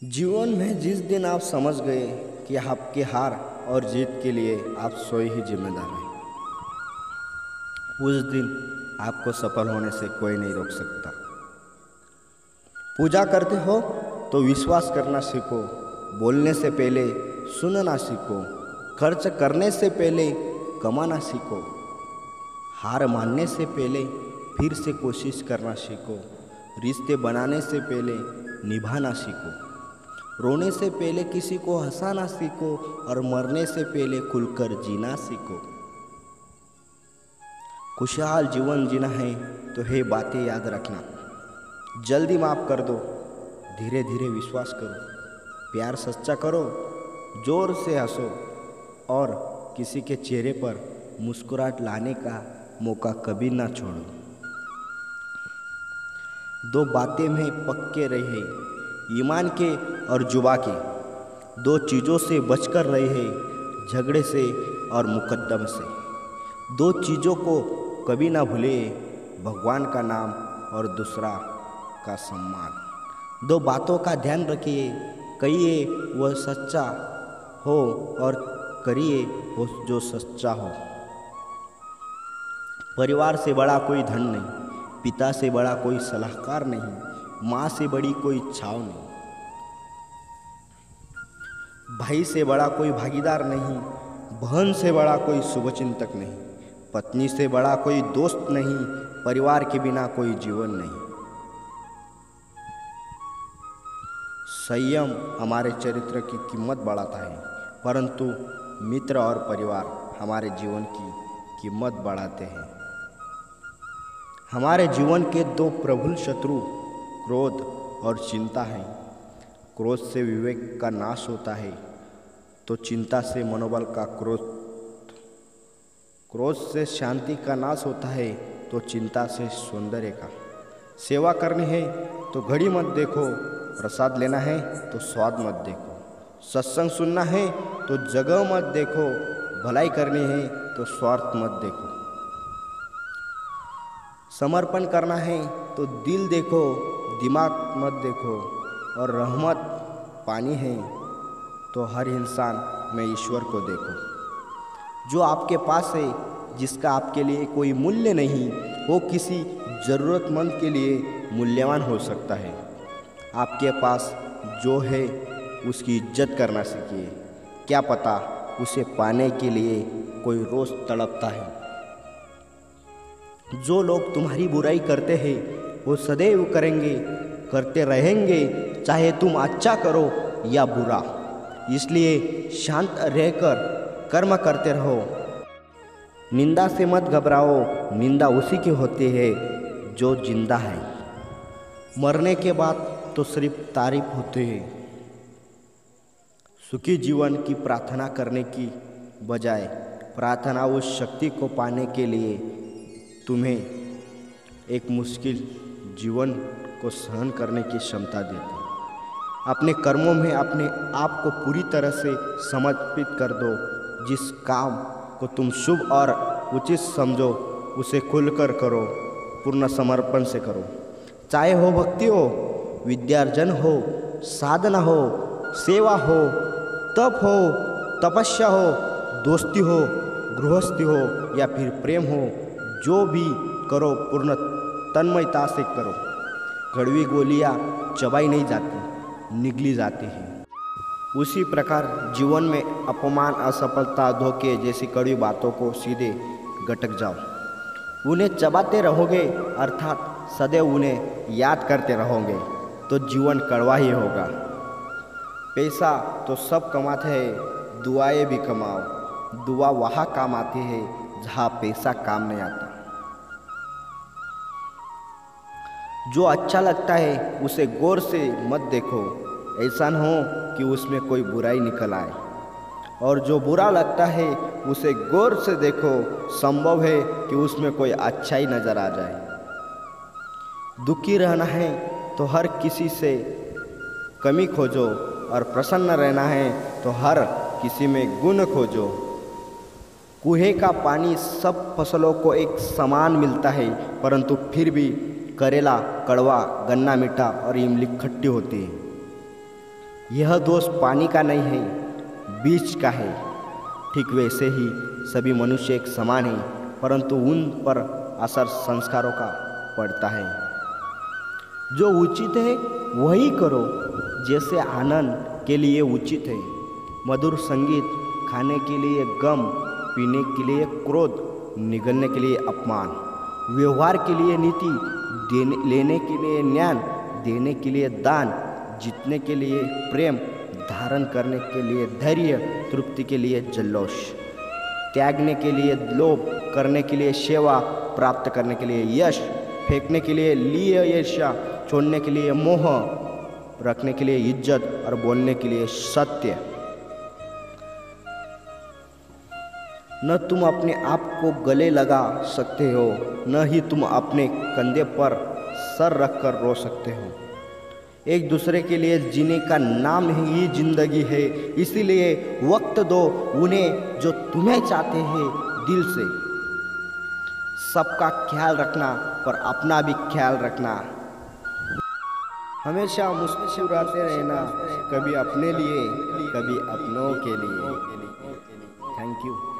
जीवन में जिस दिन आप समझ गए कि आपकी हार और जीत के लिए आप स्वयं ही जिम्मेदार हैं, उस दिन आपको सफल होने से कोई नहीं रोक सकता। पूजा करते हो तो विश्वास करना सीखो, बोलने से पहले सुनना सीखो, खर्च करने से पहले कमाना सीखो, हार मानने से पहले फिर से कोशिश करना सीखो, रिश्ते बनाने से पहले निभाना सीखो, रोने से पहले किसी को हंसाना सीखो और मरने से पहले खुलकर जीना सीखो। खुशहाल जीवन जीना है तो ये बातें याद रखना। जल्दी माफ़ कर दो, धीरे धीरे विश्वास करो, प्यार सच्चा करो, जोर से हंसो और किसी के चेहरे पर मुस्कुराहट लाने का मौका कभी ना छोड़ो। दो बातें में पक्के रहे, ईमान के और जुबा के। दो चीज़ों से बचकर रहे, झगड़े से और मुकद्दम से। दो चीज़ों को कभी ना भूले, भगवान का नाम और दूसरा का सम्मान। दो बातों का ध्यान रखिए, कहिए वह सच्चा हो और करिए वो जो सच्चा हो। परिवार से बड़ा कोई धन नहीं, पिता से बड़ा कोई सलाहकार नहीं, माँ से बड़ी कोई छाव नहीं, भाई से बड़ा कोई भागीदार नहीं, बहन से बड़ा कोई शुभचिंतक नहीं, पत्नी से बड़ा कोई दोस्त नहीं, परिवार के बिना कोई जीवन नहीं। संयम हमारे चरित्र की कीमत बढ़ाता है, परंतु मित्र और परिवार हमारे जीवन की कीमत बढ़ाते हैं। हमारे जीवन के दो प्रबल शत्रु क्रोध और चिंता हैं। क्रोध से विवेक का नाश होता है तो चिंता से मनोबल का क्रोध से शांति का नाश होता है तो चिंता से सौंदर्य का। सेवा करनी है तो घड़ी मत देखो, प्रसाद लेना है तो स्वाद मत देखो, सत्संग सुनना है तो जगह मत देखो, भलाई करनी है तो स्वार्थ मत देखो, समर्पण करना है तो दिल देखो, दिमाग मत देखो, और रहमत पानी है तो हर इंसान में ईश्वर को देखो। जो आपके पास है, जिसका आपके लिए कोई मूल्य नहीं, वो किसी ज़रूरतमंद के लिए मूल्यवान हो सकता है। आपके पास जो है उसकी इज्जत करना सीखिए, क्या पता उसे पाने के लिए कोई रोज़ तड़पता है। जो लोग तुम्हारी बुराई करते हैं वो सदैव करेंगे, करते रहेंगे, चाहे तुम अच्छा करो या बुरा। इसलिए शांत रहकर कर्म करते रहो। निंदा से मत घबराओ, निंदा उसी की होती है जो जिंदा है। मरने के बाद तो सिर्फ तारीफ होती है। सुखी जीवन की प्रार्थना करने की बजाय प्रार्थना उस शक्ति को पाने के लिए तुम्हें एक मुश्किल जीवन को सहन करने की क्षमता देती है। अपने कर्मों में अपने आप को पूरी तरह से समर्पित कर दो। जिस काम को तुम शुभ और उचित समझो उसे खुलकर करो, पूर्ण समर्पण से करो। चाहे हो भक्ति हो, विद्यार्जन हो, साधना हो, सेवा हो, तप हो, तपस्या हो, दोस्ती हो, गृहस्थी हो या फिर प्रेम हो, जो भी करो पूर्ण तन्मयता से करो। कड़वी गोलियाँ चबाई नहीं जाती, निगली जाती हैं। उसी प्रकार जीवन में अपमान, असफलता, धोखे जैसी कड़वी बातों को सीधे गटक जाओ। उन्हें चबाते रहोगे अर्थात सदैव उन्हें याद करते रहोगे तो जीवन कड़वा ही होगा। पैसा तो सब कमाते हैं, दुआएं भी कमाओ। दुआ वहाँ काम आती है जहाँ पैसा काम नहीं आता। जो अच्छा लगता है उसे गौर से मत देखो, ऐसा न हो कि उसमें कोई बुराई निकल आए, और जो बुरा लगता है उसे गौर से देखो, संभव है कि उसमें कोई अच्छाई नजर आ जाए। दुखी रहना है तो हर किसी से कमी खोजो, और प्रसन्न रहना है तो हर किसी में गुण खोजो। कुएं का पानी सब फसलों को एक समान मिलता है, परंतु फिर भी करेला कड़वा, गन्ना मीठा और इमली खट्टी होती है। यह दोष पानी का नहीं है, बीज का है। ठीक वैसे ही सभी मनुष्य एक समान हैं, परंतु उन पर असर संस्कारों का पड़ता है। जो उचित है वही करो, जैसे आनंद के लिए उचित है। मधुर संगीत, खाने के लिए गम, पीने के लिए क्रोध, निगलने के लिए अपमान, व्यवहार के लिए नीति, लेने के लिए ज्ञान, देने के लिए दान, जीतने के लिए प्रेम, धारण करने के लिए धैर्य, तृप्ति के लिए जल्लोष, त्यागने के लिए लोभ, करने के लिए सेवा, प्राप्त करने के लिए यश, फेंकने के लिए ईर्ष्या, छोड़ने के लिए मोह, रखने के लिए इज्जत और बोलने के लिए सत्य। न तुम अपने आप को गले लगा सकते हो, न ही तुम अपने कंधे पर सर रखकर रो सकते हो। एक दूसरे के लिए जीने का नाम ही जिंदगी है, इसीलिए वक्त दो उन्हें जो तुम्हें चाहते हैं दिल से। सबका ख्याल रखना पर अपना भी ख्याल रखना। हमेशा मुस्कुराते रहना, कभी अपने लिए कभी अपनों के लिए। Thank you.